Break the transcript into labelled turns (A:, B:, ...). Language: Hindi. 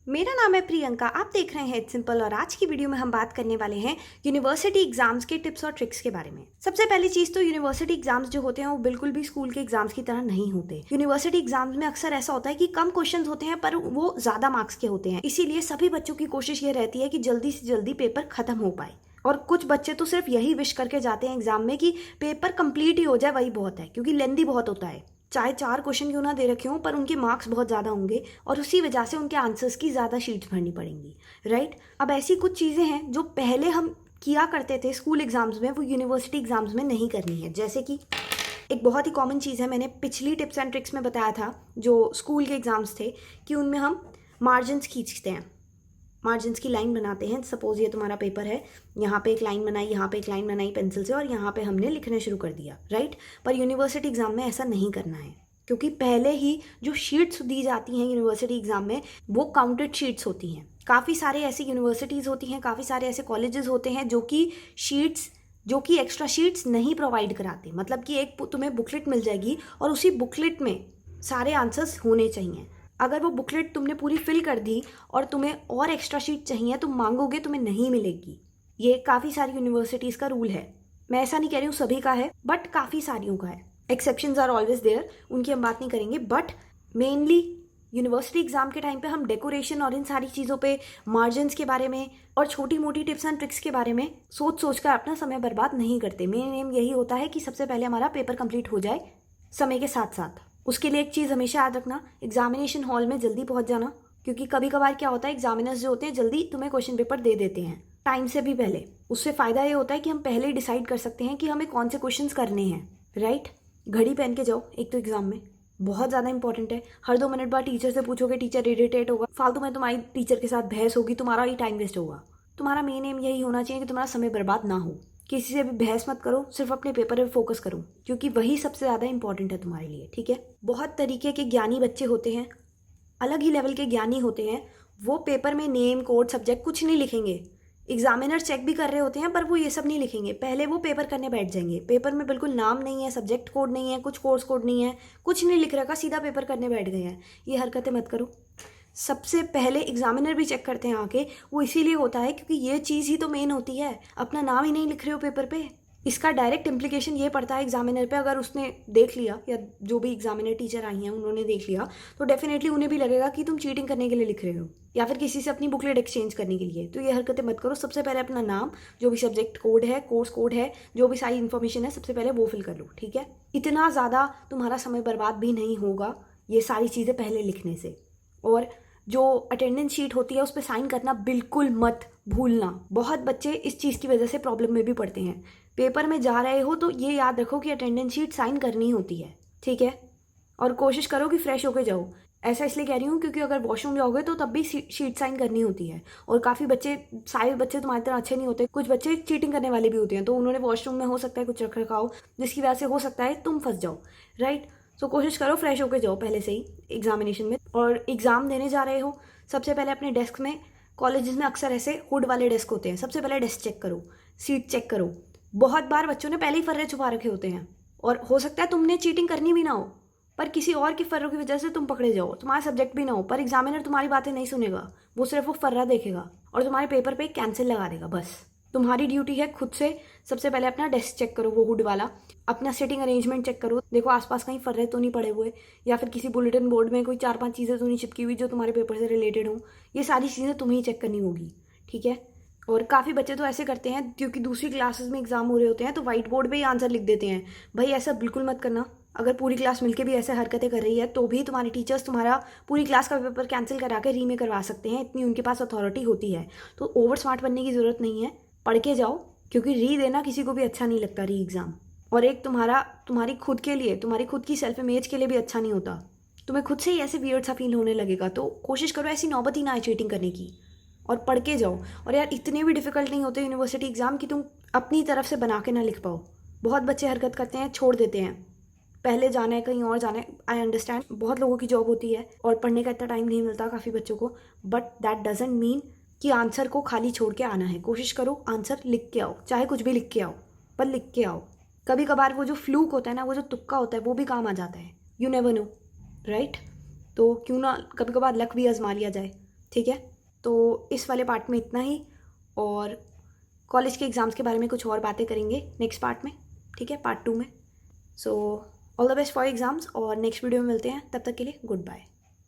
A: मेरा नाम है प्रियंका। आप देख रहे हैं इट्स सिंपल और आज की वीडियो में हम बात करने वाले हैं यूनिवर्सिटी एग्जाम्स के टिप्स और ट्रिक्स के बारे में। सबसे पहली चीज तो यूनिवर्सिटी एग्जाम्स जो होते हैं वो बिल्कुल भी स्कूल के एग्जाम्स की तरह नहीं होते। यूनिवर्सिटी एग्जाम्स में अक्सर ऐसा होता है कि कम क्वेश्चंस होते हैं पर वो ज्यादा मार्क्स के होते हैं, इसीलिए सभी बच्चों की कोशिश ये रहती है कि जल्दी से जल्दी पेपर खत्म हो पाए। और कुछ बच्चे तो सिर्फ यही विश करके जाते हैं एग्जाम में कि पेपर कंप्लीट ही हो जाए, वही बहुत है, क्योंकि लेंदी बहुत होता है। चाहे 4 क्वेश्चन क्यों ना दे रखे हों पर उनके मार्क्स बहुत ज़्यादा होंगे और उसी वजह से उनके आंसर्स की ज़्यादा शीट्स भरनी पड़ेंगी, राइट। अब ऐसी कुछ चीज़ें हैं जो पहले हम किया करते थे स्कूल एग्जाम्स में, वो यूनिवर्सिटी एग्जाम्स में नहीं करनी है। जैसे कि एक बहुत ही कॉमन चीज़ है, मैंने पिछली टिप्स एंड ट्रिक्स में बताया था जो स्कूल के एग्जाम्स थे कि उनमें हम मार्जिन्स खींचते हैं, मार्जिन्स की लाइन बनाते हैं। सपोज ये तुम्हारा पेपर है, यहाँ पे एक लाइन बनाई, यहाँ पे एक लाइन बनाई पेंसिल से और यहाँ पे हमने लिखना शुरू कर दिया, राइट। पर यूनिवर्सिटी एग्जाम में ऐसा नहीं करना है, क्योंकि पहले ही जो शीट्स दी जाती हैं यूनिवर्सिटी एग्जाम में वो काउंटेड शीट्स होती हैं। काफ़ी सारे ऐसी यूनिवर्सिटीज़ होती हैं, काफ़ी सारे ऐसे कॉलेजेस होते हैं जो कि एक्स्ट्रा शीट्स नहीं प्रोवाइड कराते। मतलब कि एक तुम्हें बुकलेट मिल जाएगी और उसी बुकलेट में सारे आंसर्स होने चाहिए। अगर वो बुकलेट तुमने पूरी फिल कर दी और तुम्हें और एक्स्ट्रा शीट चाहिए, तुम मांगोगे, तुम्हें नहीं मिलेगी। ये काफ़ी सारी यूनिवर्सिटीज़ का रूल है। मैं ऐसा नहीं कह रही हूँ सभी का है, बट काफ़ी सारियों का है। एक्सेप्शंस आर ऑलवेज देयर, उनकी हम बात नहीं करेंगे, बट मेनली यूनिवर्सिटी एग्जाम के टाइम पे हम डेकोरेशन और इन सारी चीज़ों पे, मार्जिन्स के बारे में और छोटी मोटी टिप्स एंड ट्रिक्स के बारे में सोच सोच कर अपना समय बर्बाद नहीं करते। मेन एम यही होता है कि सबसे पहले हमारा पेपर कंप्लीट हो जाए समय के साथ साथ। उसके लिए एक चीज़ हमेशा याद रखना, एग्जामिनेशन हॉल में जल्दी पहुंच जाना, क्योंकि कभी कभार क्या होता है एग्जामिनर्स जो होते हैं जल्दी तुम्हें क्वेश्चन पेपर दे देते हैं टाइम से भी पहले। उससे फ़ायदा ये होता है कि हम पहले ही डिसाइड कर सकते हैं कि हमें कौन से क्वेश्चन करने हैं, राइट। घड़ी पहन के जाओ, एक तो एग्जाम में बहुत ज़्यादा इंपॉर्टेंट है। हर 2 मिनट बाद टीचर से पूछोगे, टीचर इरिटेट होगा, फालतू में तुम्हारी टीचर के साथ बहस होगी, तुम्हारा ही टाइम वेस्ट होगा। तुम्हारा मेन एम यही होना चाहिए कि तुम्हारा समय बर्बाद ना हो। किसी से भी बहस मत करो, सिर्फ अपने पेपर पे फोकस करो, क्योंकि वही सबसे ज़्यादा इंपॉर्टेंट है तुम्हारे लिए, ठीक है। बहुत तरीके के ज्ञानी बच्चे होते हैं, अलग ही लेवल के ज्ञानी होते हैं। वो पेपर में नेम, कोड, सब्जेक्ट कुछ नहीं लिखेंगे। एग्जामिनर चेक भी कर रहे होते हैं पर वो ये सब नहीं लिखेंगे, पहले वो पेपर करने बैठ जाएंगे। पेपर में बिल्कुल नाम नहीं है, सब्जेक्ट कोड नहीं है, कुछ कोर्स कोड नहीं है, कुछ नहीं लिख रखा, सीधा पेपर करने बैठ गए हैं। ये हरकतें मत करो। सबसे पहले एग्जामिनर भी चेक करते हैं आके, वो इसीलिए होता है क्योंकि ये चीज़ ही तो मेन होती है। अपना नाम ही नहीं लिख रहे हो पेपर पे, इसका डायरेक्ट इम्प्लीकेशन ये पड़ता है एग्जामिनर पे। अगर उसने देख लिया या जो भी एग्जामिनर टीचर आई हैं उन्होंने देख लिया, तो डेफिनेटली उन्हें भी लगेगा कि तुम चीटिंग करने के लिए लिख रहे हो या फिर किसी से अपनी बुकलेट एक्सचेंज करने के लिए। तो ये हरकतें मत करो। सबसे पहले अपना नाम, जो भी सब्जेक्ट कोड है, कोर्स कोड है, जो भी सारी इन्फॉर्मेशन है, सबसे पहले वो फिल कर लो, ठीक है। इतना ज़्यादा तुम्हारा समय बर्बाद भी नहीं होगा ये सारी चीज़ें पहले लिखने से। और जो अटेंडेंस शीट होती है उस पर साइन करना बिल्कुल मत भूलना। बहुत बच्चे इस चीज़ की वजह से प्रॉब्लम में भी पड़ते हैं। पेपर में जा रहे हो तो ये याद रखो कि अटेंडेंस शीट साइन करनी होती है, ठीक है। और कोशिश करो कि फ्रेश होके जाओ। ऐसा इसलिए कह रही हूँ क्योंकि अगर वॉशरूम जाओगे तो तब भी शीट साइन करनी होती है। और काफ़ी बच्चे, सारे बच्चे तुम्हारी तरह अच्छे नहीं होते, कुछ बच्चे चीटिंग करने वाले भी होते हैं, तो उन्होंने वॉशरूम में हो सकता है कुछ रख रखा हो जिसकी वजह से हो सकता है तुम फंस जाओ, राइट। सो कोशिश करो फ्रेश होके जाओ पहले से ही एग्जामिनेशन में। और एग्ज़ाम देने जा रहे हो, सबसे पहले अपने डेस्क में, कॉलेजेस में अक्सर ऐसे हुड वाले डेस्क होते हैं, सबसे पहले डेस्क चेक करो, सीट चेक करो। बहुत बार बच्चों ने पहले ही फर्रे छुपा रखे होते हैं और हो सकता है तुमने चीटिंग करनी भी ना हो, पर किसी और के फर्रों की वजह से तुम पकड़े जाओ, तुम्हारा सब्जेक्ट भी ना हो, पर एग्जामिनर तुम्हारी बातें नहीं सुनेगा, वो सिर्फ वो फर्रा देखेगा और तुम्हारे पेपर पे कैंसिल लगा देगा। बस तुम्हारी ड्यूटी है खुद से सबसे पहले अपना डेस्क चेक करो, वो हुड वाला। अपना सिटिंग अरेंजमेंट चेक करो, देखो आसपास कहीं फर्रे तो नहीं पड़े हुए, या फिर किसी बुलेटिन बोर्ड में कोई 4-5 चीज़ें तो नहीं चिपकी हुई जो तुम्हारे पेपर से रिलेटेड हो। ये सारी चीज़ें तुम्हें ही चेक करनी होगी, ठीक है। और काफ़ी बच्चे तो ऐसे करते हैं, क्योंकि दूसरी क्लासेस में एग्जाम हो रहे होते हैं तो व्हाइट बोर्ड पे ही आंसर लिख देते हैं। भाई ऐसा बिल्कुल मत करना। अगर पूरी क्लास मिलके भी ऐसे हरकतें कर रही है तो भी तुम्हारे टीचर्स तुम्हारा पूरी क्लास का पेपर कैंसिल करा के री में करवा सकते हैं, इतनी उनके पास अथॉरिटी होती है। तो ओवर स्मार्ट बनने की ज़रूरत नहीं है, पढ़ के जाओ, क्योंकि री देना किसी को भी अच्छा नहीं लगता, री एग्ज़ाम। और एक तुम्हारी खुद के लिए, तुम्हारी खुद की सेल्फ इमेज के लिए भी अच्छा नहीं होता। तुम्हें खुद से ही ऐसे वियर्ड सा फील होने लगेगा, तो कोशिश करो ऐसी नौबत ही ना आए चीटिंग करने की, और पढ़ के जाओ। और यार इतने भी डिफिकल्ट नहीं होते यूनिवर्सिटी एग्जाम कि तुम अपनी तरफ से बना के ना लिख पाओ। बहुत बच्चे हरकत करते हैं, छोड़ देते हैं, पहले जाना है कहीं और जाना है। आई अंडरस्टैंड, बहुत लोगों की जॉब होती है और पढ़ने का इतना टाइम नहीं मिलता काफ़ी बच्चों को, बट दैट डजेंट मीन कि आंसर को खाली छोड़ के आना है। कोशिश करो आंसर लिख के आओ, चाहे कुछ भी लिख के आओ, पर लिख के आओ। कभी कभार वो जो फ्लूक होता है ना, वो जो तुक्का होता है, वो भी काम आ जाता है। You never know, right. तो क्यों ना कभी कभार लक भी आजमा लिया जाए, ठीक है, तो इस वाले पार्ट में इतना ही, और कॉलेज के एग्ज़ाम्स के बारे में कुछ और बातें करेंगे नेक्स्ट पार्ट में, ठीक है, पार्ट 2 में। So all the best for exams, और नेक्स्ट वीडियो में मिलते हैं, तब तक के लिए गुड बाय।